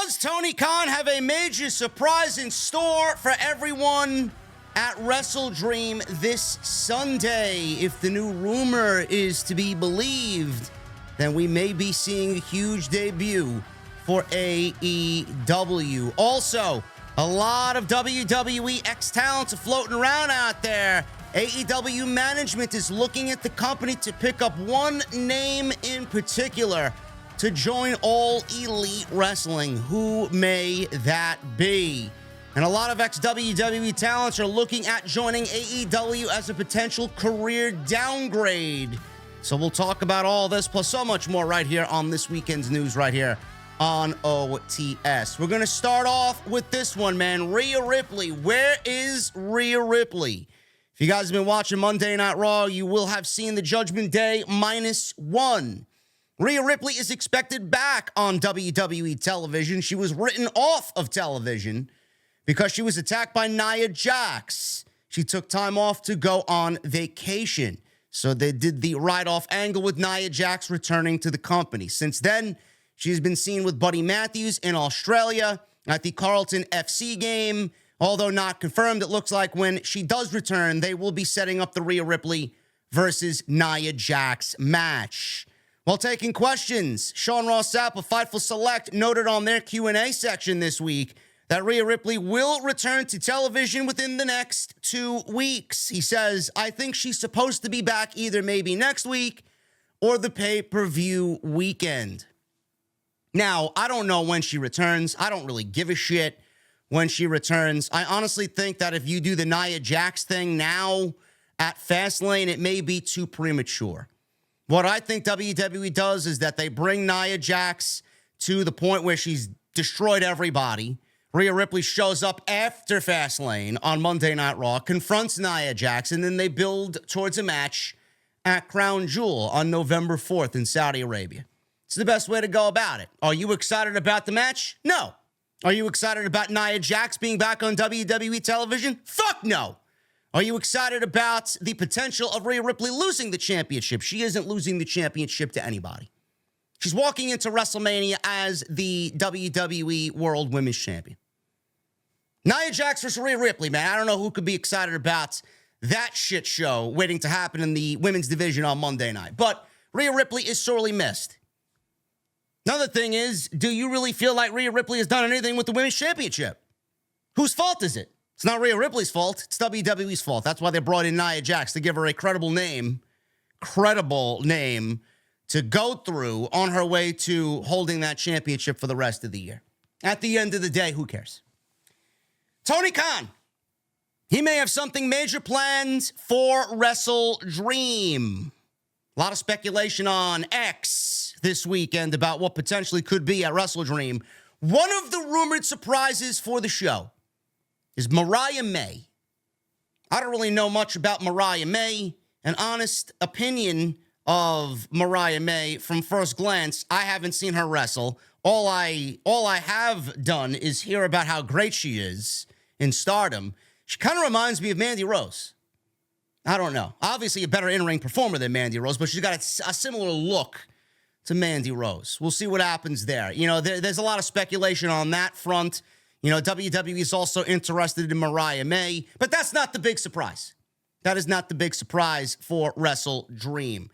Does Tony Khan have a major surprise in store for everyone at Wrestle Dream this Sunday? If the new rumor is to be believed, then we may be seeing a huge debut for AEW. Also, a lot of WWE ex-talents are floating around out there. AEW management is looking at the company to pick up one name in particular to join All Elite Wrestling. Who may that be? And a lot of ex-WWE talents are looking at joining AEW as a potential career downgrade. So we'll talk about all this plus so much more right here on this weekend's news right here on OTS. We're going to start off with this one, man. Rhea Ripley. Where is Rhea Ripley? If you guys have been watching Monday Night Raw, you will have seen the Judgment Day -1. Rhea Ripley is expected back on WWE television. She was written off of television because she was attacked by Nia Jax. She took time off to go on vacation. So they did the write-off angle with Nia Jax returning to the company. Since then, she's been seen with Buddy Matthews in Australia at the Carlton FC game. Although not confirmed, it looks like when she does return, they will be setting up the Rhea Ripley versus Nia Jax match. While taking questions, Sean Ross Sapp of Fightful Select noted on their Q&A section this week that Rhea Ripley will return to television within the next 2 weeks. He says, I think she's supposed to be back either maybe next week or the pay-per-view weekend. Now, I don't know when she returns. I don't really give a shit when she returns. I honestly think that if you do the Nia Jax thing now at Fastlane, it may be too premature. What I think WWE does is that they bring Nia Jax to the point where she's destroyed everybody. Rhea Ripley shows up after Fastlane on Monday Night Raw, confronts Nia Jax, and then they build towards a match at Crown Jewel on November 4th in Saudi Arabia. It's the best way to go about it. Are you excited about the match? No. Are you excited about Nia Jax being back on WWE television? Fuck no. Are you excited about the potential of Rhea Ripley losing the championship? She isn't losing the championship to anybody. She's walking into WrestleMania as the WWE World Women's Champion. Nia Jax versus Rhea Ripley, man. I don't know who could be excited about that shit show waiting to happen in the women's division on Monday night. But Rhea Ripley is sorely missed. Another thing is, do you really feel like Rhea Ripley has done anything with the Women's Championship? Whose fault is it? It's not Rhea Ripley's fault. It's WWE's fault. That's why they brought in Nia Jax, to give her a credible name to go through on her way to holding that championship for the rest of the year. At the end of the day, who cares? Tony Khan. He may have something major planned for Wrestle Dream. A lot of speculation on X this weekend about what potentially could be at Wrestle Dream. One of the rumored surprises for the show is Mariah May. I don't really know much about Mariah May. An honest opinion of Mariah May from first glance, I haven't seen her wrestle. All I have done is hear about how great she is in Stardom. She kind of reminds me of Mandy Rose. I don't know. Obviously a better in-ring performer than Mandy Rose, but she's got a similar look to Mandy Rose. We'll see what happens there. You know, there's a lot of speculation on that front. You know, WWE is also interested in Mariah May, but that's not the big surprise. That is not the big surprise for Wrestle Dream.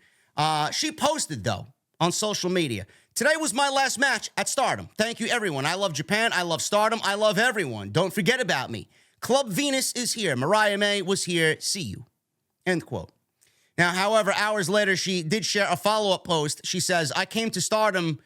She posted, though, on social media, today was my last match at Stardom. Thank you, everyone. I love Japan. I love Stardom. I love everyone. Don't forget about me. Club Venus is here. Mariah May was here. See you. End quote. Now, however, hours later, she did share a follow-up post. She says, I came to Stardom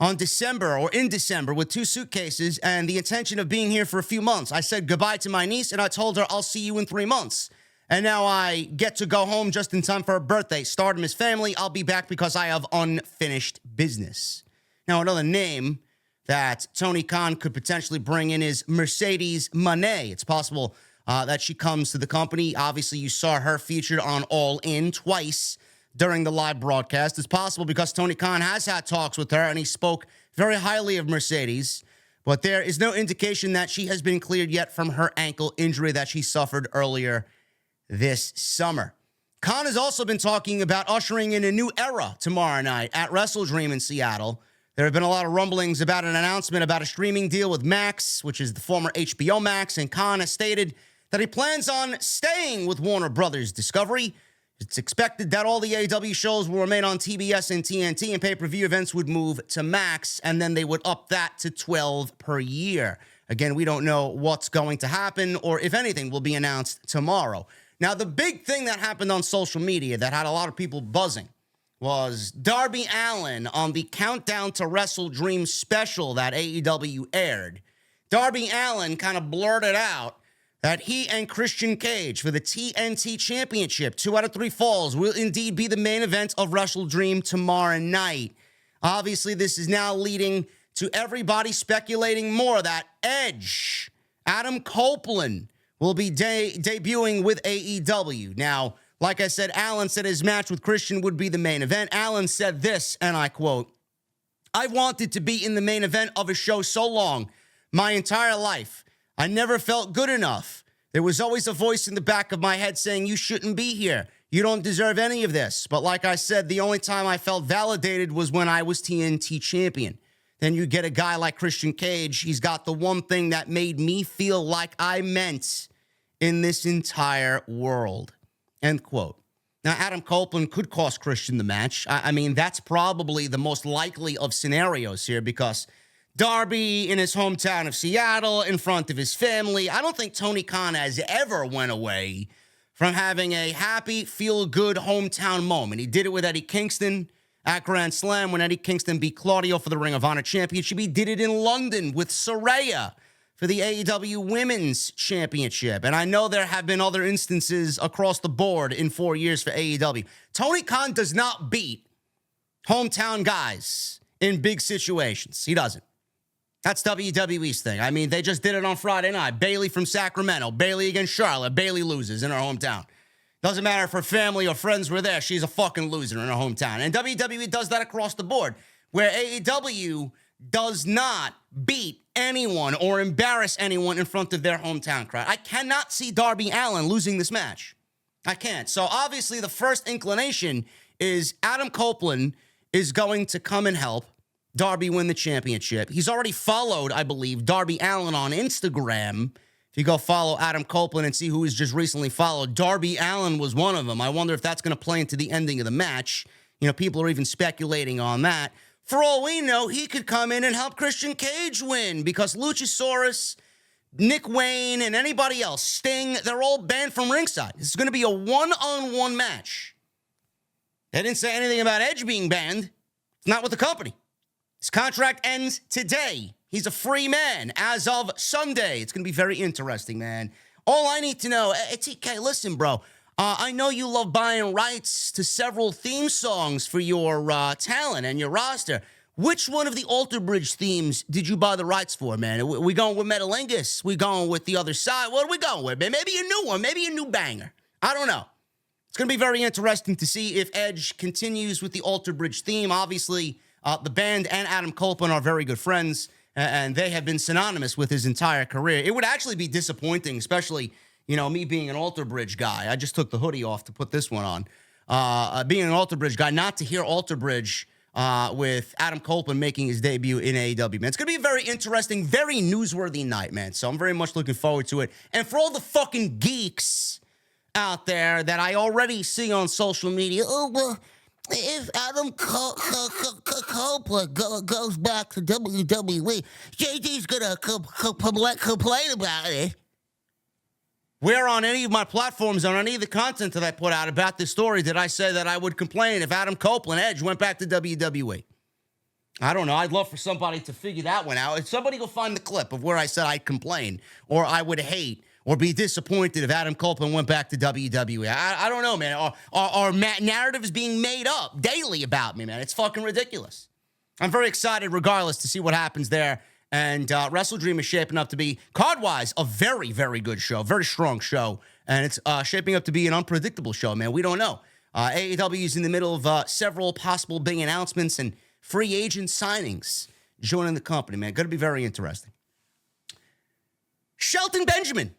in December with 2 suitcases and the intention of being here for a few months. I said goodbye to my niece and I told her I'll see you in 3 months. And now I get to go home just in time for her birthday. Stardom is family. I'll be back because I have unfinished business. Now, another name that Tony Khan could potentially bring in is Mercedes Moné. It's possible that she comes to the company. Obviously, you saw her featured on All In twice during the live broadcast. It's possible because Tony Khan has had talks with her and he spoke very highly of Mercedes, but there is no indication that she has been cleared yet from her ankle injury that she suffered earlier this summer. Khan has also been talking about ushering in a new era tomorrow night at Wrestle Dream in Seattle. There have been a lot of rumblings about an announcement about a streaming deal with Max, which is the former HBO Max, and Khan has stated that he plans on staying with Warner Brothers Discovery. It's expected that all the AEW shows will remain on TBS and TNT, and pay-per-view events would move to Max, and then they would up that to 12 per year. Again, we don't know what's going to happen or if anything will be announced tomorrow. Now, the big thing that happened on social media that had a lot of people buzzing was Darby Allin on the Countdown to WrestleDream special that AEW aired. Darby Allin kind of blurted out that he and Christian Cage for the TNT Championship, 2 out of 3 falls, will indeed be the main event of WrestleDream tomorrow night. Obviously, this is now leading to everybody speculating more that Edge, Adam Copeland, will be debuting with AEW. Now, like I said, Allin said his match with Christian would be the main event. Allin said this, and I quote, "I wanted to be in the main event of a show so long, my entire life. I never felt good enough. There was always a voice in the back of my head saying, you shouldn't be here. You don't deserve any of this. But like I said, the only time I felt validated was when I was TNT champion. Then you get a guy like Christian Cage. He's got the one thing that made me feel like I meant in this entire world." End quote. Now, Adam Copeland could cost Christian the match. I mean, that's probably the most likely of scenarios here because Darby in his hometown of Seattle, in front of his family. I don't think Tony Khan has ever went away from having a happy, feel-good hometown moment. He did it with Eddie Kingston at Grand Slam when Eddie Kingston beat Claudio for the Ring of Honor Championship. He did it in London with Saraya for the AEW Women's Championship. And I know there have been other instances across the board in 4 years for AEW. Tony Khan does not beat hometown guys in big situations. He doesn't. That's WWE's thing. I mean, they just did it on Friday night. Bayley from Sacramento. Bayley against Charlotte. Bayley loses in her hometown. Doesn't matter if her family or friends were there. She's a fucking loser in her hometown. And WWE does that across the board, where AEW does not beat anyone or embarrass anyone in front of their hometown crowd. I cannot see Darby Allin losing this match. I can't. So obviously the first inclination is Adam Copeland is going to come and help Darby win the championship. He's already followed, I believe, Darby Allin on Instagram. If you go follow Adam Copeland and see who he's just recently followed, Darby Allin was one of them. I wonder if that's going to play into the ending of the match. You know, people are even speculating on that. For all we know, he could come in and help Christian Cage win because Luchasaurus, Nick Wayne, and anybody else, Sting, they're all banned from ringside. This is going to be a one-on-one match. They didn't say anything about Edge being banned. It's not with the company. His contract ends today. He's a free man as of Sunday. It's going to be very interesting, man. All I need to know, TK, listen, bro. I know you love buying rights to several theme songs for your talent and your roster. Which one of the Alter Bridge themes did you buy the rights for, man? We going with Metalingus? We going with the other side? What are we going with, man? Maybe a new one. Maybe a new banger. I don't know. It's going to be very interesting to see if Edge continues with the Alter Bridge theme. Obviously, the band and Adam Copeland are very good friends, and they have been synonymous with his entire career. It would actually be disappointing, especially, you know, me being an Alter Bridge guy. I just took the hoodie off to put this one on. Being an Alter Bridge guy, not to hear Alter Bridge with Adam Copeland making his debut in AEW, man. It's going to be a very interesting, very newsworthy night, man. So I'm very much looking forward to it. And for all the fucking geeks out there that I already see on social media, oh, well, if Adam Copeland goes back to WWE, JD's going to complain about it. Where on any of my platforms, on any of the content that I put out about this story, did I say that I would complain if Adam Copeland, Edge, went back to WWE? I don't know. I'd love for somebody to figure that one out. If somebody go find the clip of where I said I'd complain or I would hate or be disappointed if Adam Copeland went back to WWE. I don't know, man. Our narrative is being made up daily about me, man. It's fucking ridiculous. I'm very excited, regardless, to see what happens there. And WrestleDream is shaping up to be, card-wise, a very, very good show. Very strong show. And it's shaping up to be an unpredictable show, man. We don't know. AEW is in the middle of several possible big announcements and free agent signings joining the company, man. Going to be very interesting. Shelton Benjamin.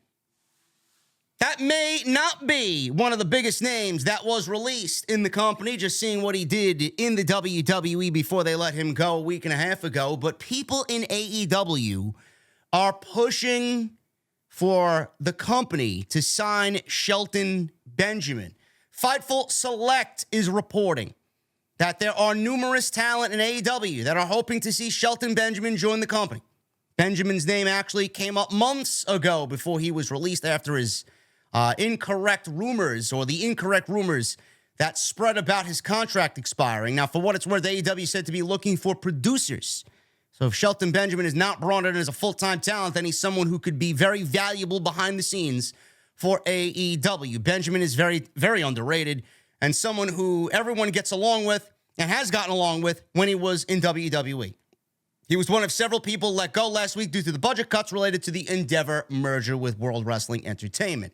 That may not be one of the biggest names that was released in the company, just seeing what he did in the WWE before they let him go a week and a half ago. But people in AEW are pushing for the company to sign Shelton Benjamin. Fightful Select is reporting that there are numerous talent in AEW that are hoping to see Shelton Benjamin join the company. Benjamin's name actually came up months ago before he was released after his incorrect rumors that spread about his contract expiring. Now, for what it's worth, AEW said to be looking for producers. So if Shelton Benjamin is not brought in as a full-time talent, then he's someone who could be very valuable behind the scenes for AEW. Benjamin is very, very underrated and someone who everyone gets along with and has gotten along with when he was in WWE. He was one of several people let go last week due to the budget cuts related to the Endeavor merger with World Wrestling Entertainment.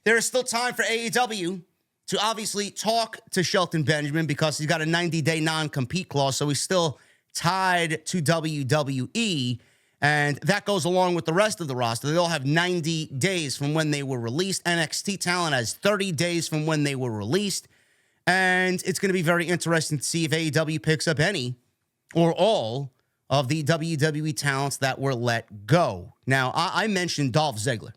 There is still time for AEW to obviously talk to Shelton Benjamin because he's got a 90-day non-compete clause, so he's still tied to WWE, and that goes along with the rest of the roster. They all have 90 days from when they were released. NXT talent has 30 days from when they were released, and it's going to be very interesting to see if AEW picks up any or all of the WWE talents that were let go. Now, I mentioned Dolph Ziggler.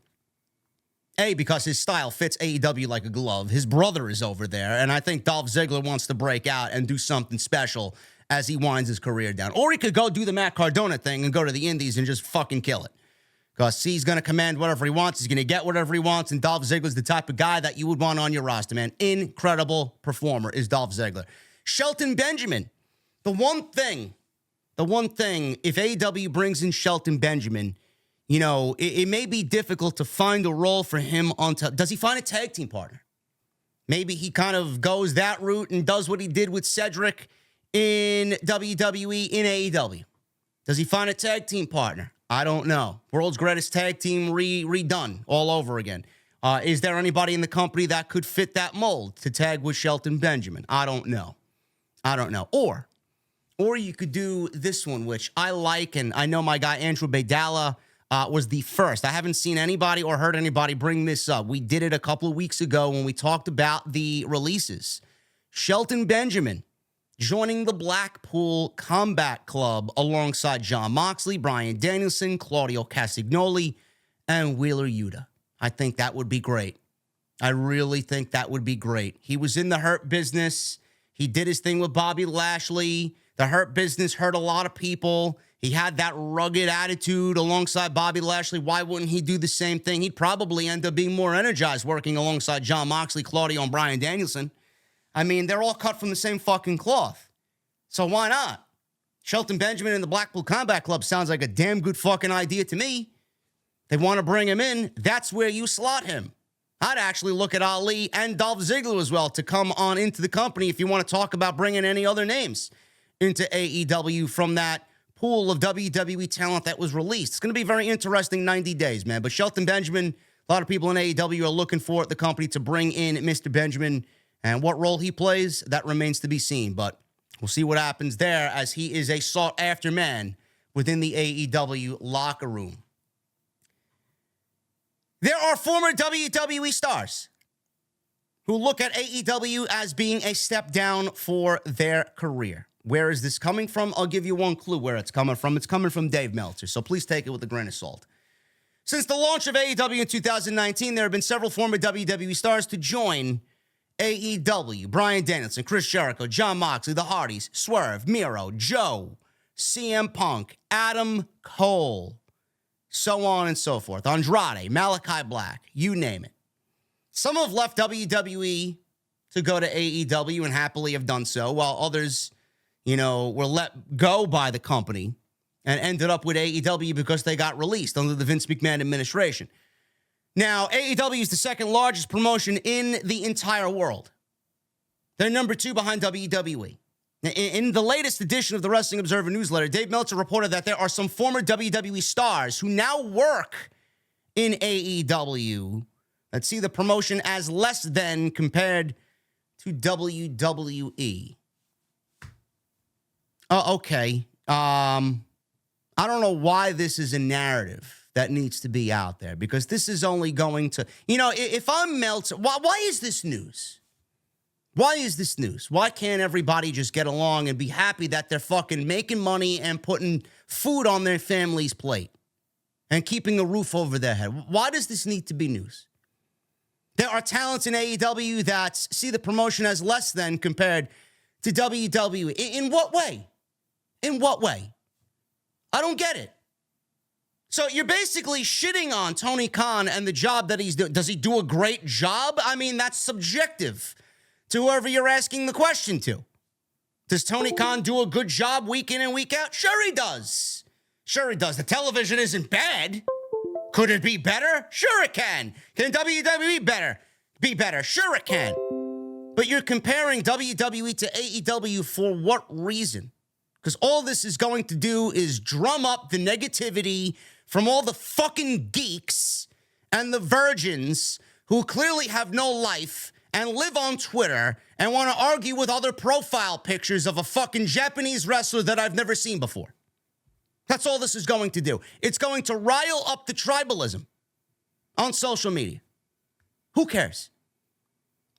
Because his style fits AEW like a glove. His brother is over there, and I think Dolph Ziggler wants to break out and do something special as he winds his career down. Or he could go do the Matt Cardona thing and go to the Indies and just fucking kill it. Because he's going to command whatever he wants. He's going to get whatever he wants, and Dolph Ziggler's the type of guy that you would want on your roster, man. Incredible performer is Dolph Ziggler. Shelton Benjamin, the one thing, if AEW brings in Shelton Benjamin, you know, it may be difficult to find a role for him on top. Does he find a tag team partner? Maybe he kind of goes that route and does what he did with Cedric in WWE in AEW. Does he find a tag team partner? I don't know. World's greatest tag team redone all over again. Is there anybody in the company that could fit that mold to tag with Shelton Benjamin? I don't know. Or you could do this one, which I like, and I know my guy Andrew Baydala was the first. I haven't seen anybody or heard anybody bring this up. We did it a couple of weeks ago when we talked about the releases. Shelton Benjamin joining the Blackpool Combat Club alongside Jon Moxley, Bryan Danielson, Claudio Castagnoli, and Wheeler Yuta. I think that would be great. I really think that would be great. He was in the Hurt Business. He did his thing with Bobby Lashley. The Hurt Business hurt a lot of people. He had that rugged attitude alongside Bobby Lashley. Why wouldn't he do the same thing? He'd probably end up being more energized working alongside Jon Moxley, Claudio, and Bryan Danielson. I mean, they're all cut from the same fucking cloth. So why not? Shelton Benjamin in the Blackpool Combat Club sounds like a damn good fucking idea to me. They want to bring him in. That's where you slot him. I'd actually look at Ali and Dolph Ziggler as well to come on into the company if you want to talk about bringing any other names into AEW from that pool of WWE talent that was released. It's going to be a very interesting 90 days, man. But Shelton Benjamin, a lot of people in AEW are looking for the company to bring in Mr. Benjamin, and what role he plays, that remains to be seen. But we'll see what happens there, as he is a sought-after man within the AEW locker room. There are former WWE stars who look at AEW as being a step down for their career. Where is this coming from? I'll give you one clue where it's coming from. It's coming from Dave Meltzer, so please take it with a grain of salt. Since the launch of AEW in 2019, there have been several former WWE stars to join AEW. Bryan Danielson, Chris Jericho, Jon Moxley, The Hardys, Swerve, Miro, Joe, CM Punk, Adam Cole, so on and so forth. Andrade, Malachi Black, you name it. Some have left WWE to go to AEW and happily have done so, while others, you know, were let go by the company and ended up with AEW because they got released under the Vince McMahon administration. Now, AEW is the second largest promotion in the entire world. They're number 2 behind WWE. In the latest edition of the Wrestling Observer newsletter, Dave Meltzer reported that there are some former WWE stars who now work in AEW that see the promotion as less than compared to WWE. Okay. I don't know why this is a narrative. that needs to be out there, because this is only going to, if I'm Meltzer, why is this news? Why is this news? Why can't everybody just get along and be happy that they're fucking making money and putting food on their family's plate and keeping a roof over their head? Why does this need to be news? There are talents in AEW that see the promotion as less than compared to WWE. In what way? In what way? I don't get it. So you're basically shitting on Tony Khan and the job that he's doing. Does he do a great job? I mean, that's subjective to whoever you're asking the question to. Does Tony Khan do a good job week in and week out? Sure he does. Sure he does. The television isn't bad. Could it be better? Sure it can. Can WWE be better? Sure it can. But you're comparing WWE to AEW for what reason? Because all this is going to do is drum up the negativity from all the fucking geeks and the virgins who clearly have no life and live on Twitter and want to argue with other profile pictures of a fucking Japanese wrestler that I've never seen before. That's all this is going to do. It's going to rile up the tribalism on social media. Who cares?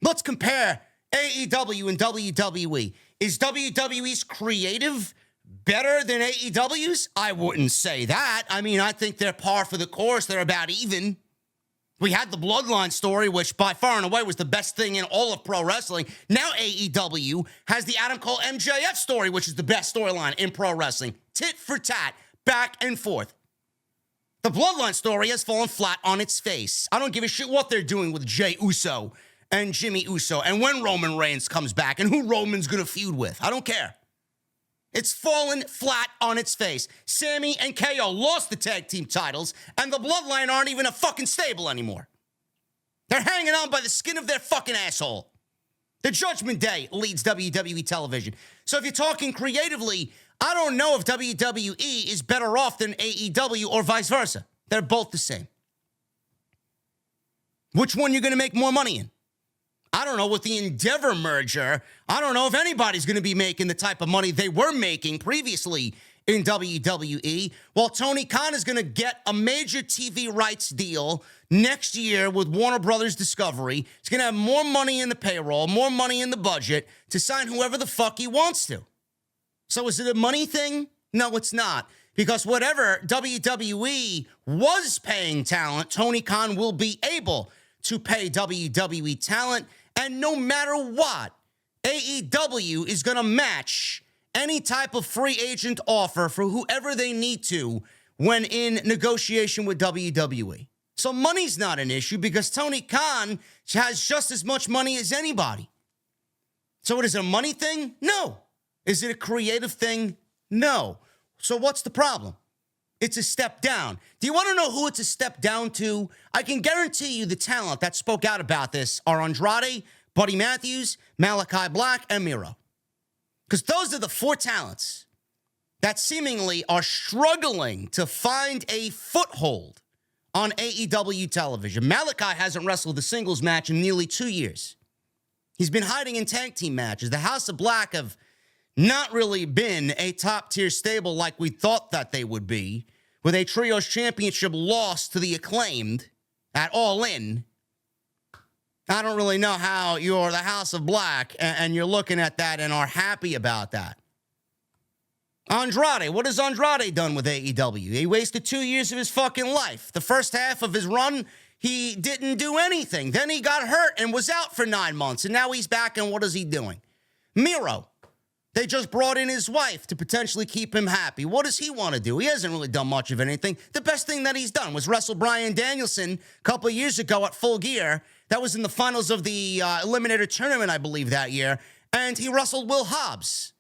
Let's compare AEW and WWE. Is WWE's creative better than AEW's? I wouldn't say that. I mean, I think they're par for the course. They're about even. We had the Bloodline story, which by far and away was the best thing in all of pro wrestling. Now AEW has the Adam Cole MJF story, which is the best storyline in pro wrestling. Tit for tat, back and forth. The Bloodline story has fallen flat on its face. I don't give a shit what they're doing with Jey Uso and Jimmy Uso and when Roman Reigns comes back and who Roman's going to feud with. I don't care. It's fallen flat on its face. Sammy and KO lost the tag team titles, and the Bloodline aren't even a fucking stable anymore. They're hanging on by the skin of their fucking asshole. The Judgment Day leads WWE television. So if you're talking creatively, I don't know if WWE is better off than AEW or vice versa. They're both the same. Which one you're going to make more money in? I don't know. With the Endeavor merger, I don't know if anybody's going to be making the type of money they were making previously in WWE, while Tony Khan is going to get a major TV rights deal next year with Warner Brothers Discovery. He's going to have more money in the payroll, more money in the budget to sign whoever the fuck he wants to. So is it a money thing? No, it's not. Because whatever WWE was paying talent, Tony Khan will be able to pay WWE talent. And no matter what, AEW is going to match any type of free agent offer for whoever they need to when in negotiation with WWE. So money's not an issue because Tony Khan has just as much money as anybody. So it is a money thing? No. Is it a creative thing? No. So what's the problem? It's a step down. Do you want to know who it's a step down to? I can guarantee you the talent that spoke out about this are Andrade, Buddy Matthews, Malachi Black, and Miro. Because those are the four talents that seemingly are struggling to find a foothold on AEW television. Malachi hasn't wrestled a singles match in nearly 2 years. He's been hiding in tag team matches. The House of Black have not really been a top-tier stable like we thought that they would be, with a Trios Championship loss to the Acclaimed at All In. I don't really know how you're the House of Black and you're looking at that and are happy about that. Andrade, what has Andrade done with AEW? He wasted 2 years of his fucking life. The first half of his run, he didn't do anything. Then he got hurt and was out for 9 months, and now he's back, and what is he doing? Miro. They just brought in his wife to potentially keep him happy. What does he want to do? He hasn't really done much of anything. The best thing that he's done was wrestle Bryan Danielson a couple of years ago at Full Gear. That was in the finals of the Eliminator Tournament, I believe, that year. And he wrestled Will Hobbs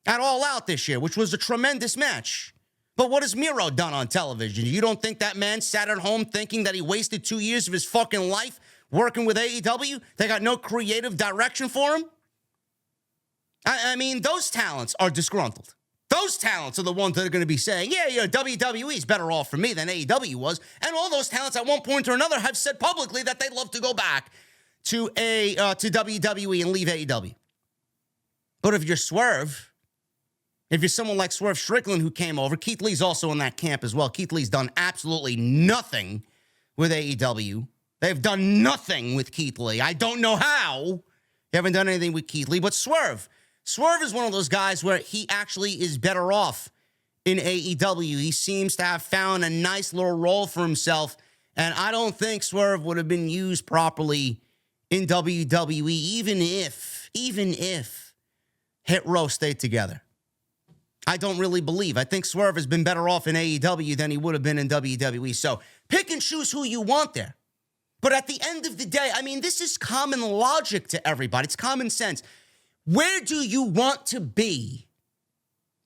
at All Out this year, which was a tremendous match. But what has Miro done on television? You don't think that man sat at home thinking that he wasted 2 years of his fucking life working with AEW? They got no creative direction for him? I mean, those talents are disgruntled. Those talents are the ones that are going to be saying, yeah, WWE is better off for me than AEW was. And all those talents at one point or another have said publicly that they'd love to go back to WWE and leave AEW. But if you're Swerve, If you're someone like Swerve Strickland who came over, Keith Lee's also in that camp as well. Keith Lee's done absolutely nothing with AEW. They've done nothing with Keith Lee. I don't know how. You haven't done anything with Keith Lee, but Swerve is one of those guys where he actually is better off in AEW. He seems to have found a nice little role for himself, and I don't think Swerve would have been used properly in WWE, even if Hit Row stayed together. I don't really believe. I think Swerve has been better off in AEW than he would have been in WWE. So pick and choose who you want there. But at the end of the day, I mean, this is common logic to everybody. It's common sense. Where do you want to be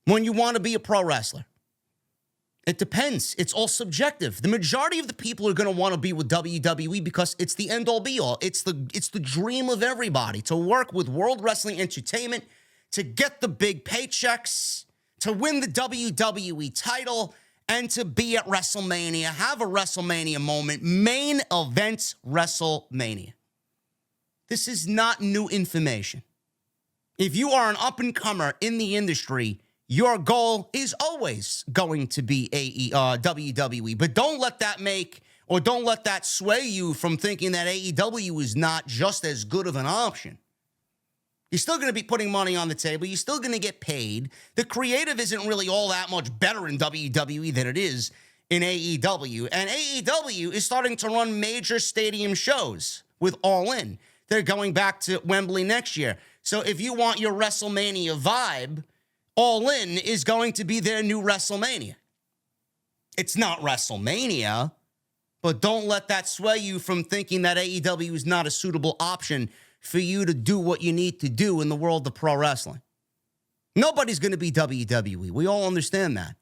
when you want to be a pro wrestler? It depends. It's all subjective. The majority of the people are going to want to be with WWE because it's the end-all be-all. It's the dream of everybody to work with World Wrestling Entertainment, to get the big paychecks, to win the WWE title, and to be at WrestleMania, have a WrestleMania moment, main event WrestleMania. This is not new information. If you are an up-and-comer in the industry, your goal is always going to be WWE. But don't let that sway you from thinking that AEW is not just as good of an option. You're still going to be putting money on the table. You're still going to get paid. The creative isn't really all that much better in WWE than it is in AEW. And AEW is starting to run major stadium shows with All In. They're going back to Wembley next year. So if you want your WrestleMania vibe, All In is going to be their new WrestleMania. It's not WrestleMania, but don't let that sway you from thinking that AEW is not a suitable option for you to do what you need to do in the world of pro wrestling. Nobody's going to be WWE. We all understand that.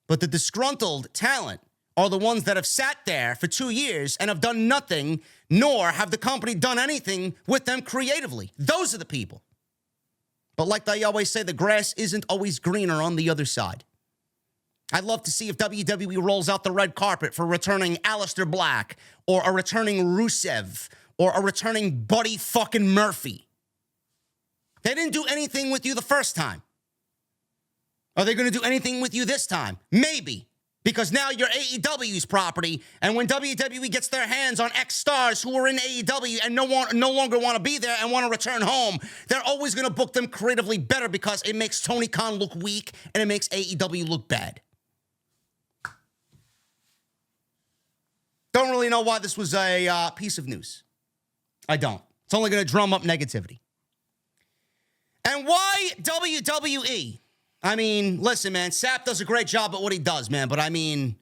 But the disgruntled talent are the ones that have sat there for 2 years and have done nothing, nor have the company done anything with them creatively. Those are the people. But like they always say, the grass isn't always greener on the other side. I'd love to see if WWE rolls out the red carpet for returning Aleister Black or a returning Rusev or a returning Buddy fucking Murphy. They didn't do anything with you the first time. Are they going to do anything with you this time? Maybe. Because now you're AEW's property, and when WWE gets their hands on ex-stars who are in AEW and no longer want to be there and want to return home, they're always going to book them creatively better because it makes Tony Khan look weak and it makes AEW look bad. Don't really know why this was a piece of news. I don't. It's only going to drum up negativity. And why WWE? I mean, listen, man, Sapp does a great job at what he does, man. But I mean,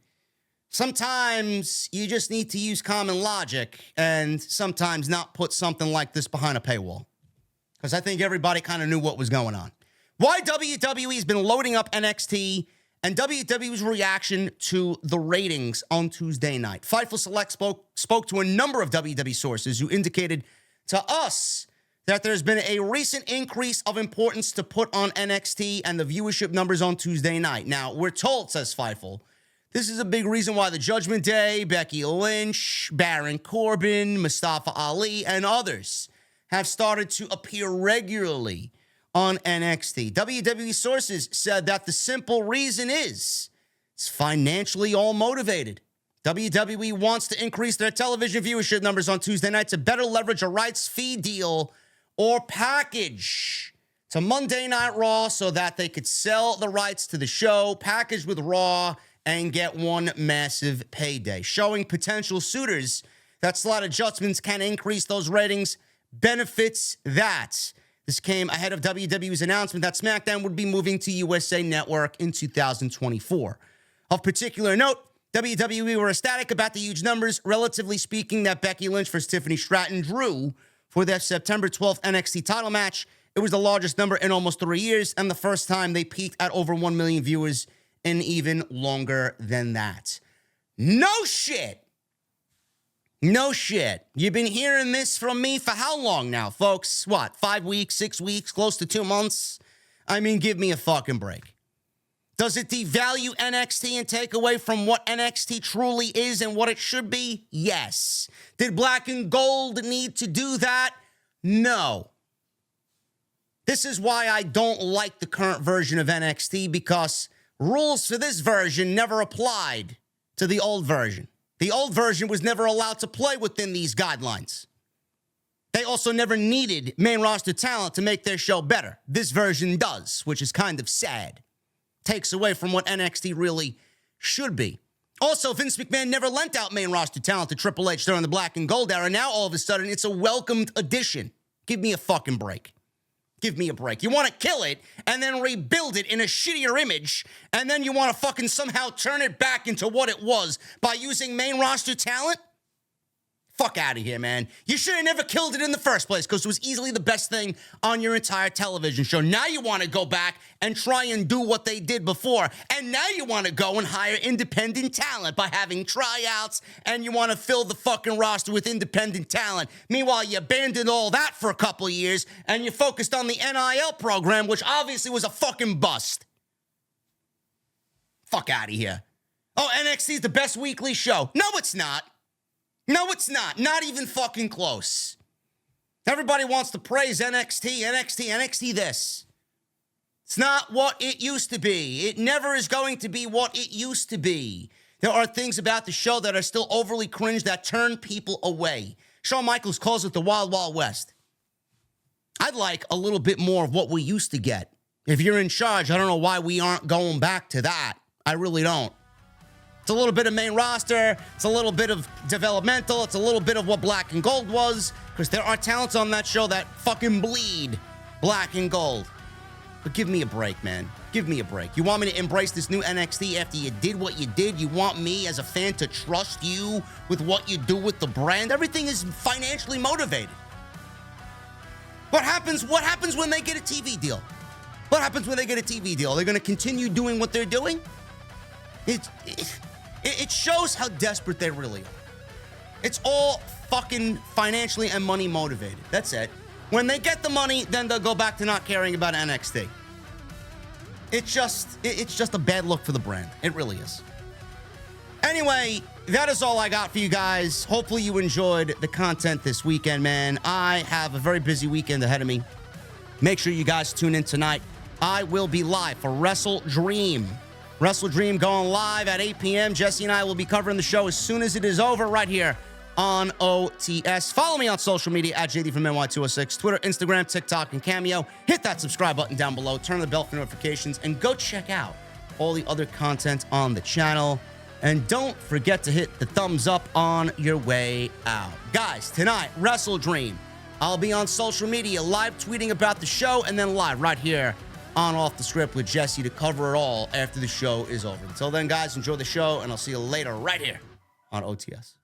sometimes you just need to use common logic and sometimes not put something like this behind a paywall. Because I think everybody kind of knew what was going on. Why WWE has been loading up NXT and WWE's reaction to the ratings on Tuesday night. Fightful Select spoke to a number of WWE sources who indicated to us that there's been a recent increase of importance to put on NXT and the viewership numbers on Tuesday night. Now, we're told, says Fightful, this is a big reason why the Judgment Day, Becky Lynch, Baron Corbin, Mustafa Ali, and others have started to appear regularly on NXT. WWE sources said that the simple reason is it's financially all motivated. WWE wants to increase their television viewership numbers on Tuesday night to better leverage a rights fee deal or package to Monday Night Raw so that they could sell the rights to the show, package with Raw, and get one massive payday. Showing potential suitors that slot adjustments can increase those ratings benefits that. This came ahead of WWE's announcement that SmackDown would be moving to USA Network in 2024. Of particular note, WWE were ecstatic about the huge numbers, relatively speaking, that Becky Lynch versus Tiffany Stratton drew for their September 12th NXT title match. It was the largest number in almost 3 years, and the first time they peaked at over 1 million viewers in even longer than that. No shit. No shit. You've been hearing this from me for how long now, folks? What, 5 weeks, 6 weeks, close to 2 months? I mean, give me a fucking break. Does it devalue NXT and take away from what NXT truly is and what it should be? Yes. Did Black and Gold need to do that? No. This is why I don't like the current version of NXT, because rules for this version never applied to the old version. The old version was never allowed to play within these guidelines. They also never needed main roster talent to make their show better. This version does, which is kind of sad. Takes away from what NXT really should be. Also, Vince McMahon never lent out main roster talent to Triple H during the Black and Gold era. Now, all of a sudden, it's a welcomed addition. Give me a fucking break. Give me a break. You want to kill it and then rebuild it in a shittier image, and then you want to fucking somehow turn it back into what it was by using main roster talent? Fuck out of here, man. You should have never killed it in the first place, because it was easily the best thing on your entire television show. Now you want to go back and try and do what they did before. And now you want to go and hire independent talent by having tryouts, and you want to fill the fucking roster with independent talent. Meanwhile, you abandoned all that for a couple of years, and you focused on the NIL program, which obviously was a fucking bust. Fuck out of here. Oh, NXT is the best weekly show. No, it's not. No, it's not. Not even fucking close. Everybody wants to praise NXT this. It's not what it used to be. It never is going to be what it used to be. There are things about the show that are still overly cringe that turn people away. Shawn Michaels calls it the Wild Wild West. I'd like a little bit more of what we used to get. If you're in charge, I don't know why we aren't going back to that. I really don't. It's a little bit of main roster. It's a little bit of developmental. It's a little bit of what Black and Gold was, because there are talents on that show that fucking bleed Black and Gold. But give me a break, man. Give me a break. You want me to embrace this new NXT after you did what you did? You want me as a fan to trust you with what you do with the brand? Everything is financially motivated. What happens when they get a TV deal? What happens when they get a TV deal? They're going to continue doing what they're doing? It shows how desperate they really are. It's all fucking financially and money motivated. That's it. When they get the money, then they'll go back to not caring about NXT. It's just a bad look for the brand. It really is. Anyway, that is all I got for you guys. Hopefully you enjoyed the content this weekend, man. I have a very busy weekend ahead of me. Make sure you guys tune in tonight. I will be live for Wrestle Dream. Wrestle Dream going live at 8 p.m. Jesse and I will be covering the show as soon as it is over right here on OTS. Follow me on social media at JD from NY206, Twitter, Instagram, TikTok, and Cameo. Hit that subscribe button down below. Turn the bell for notifications, and go check out all the other content on the channel. And don't forget to hit the thumbs up on your way out. Guys, tonight, Wrestle Dream. I'll be on social media live tweeting about the show, and then live right here on Off the Script with Jesse to cover it all after the show is over. Until then, guys, enjoy the show, and I'll see you later right here on OTS.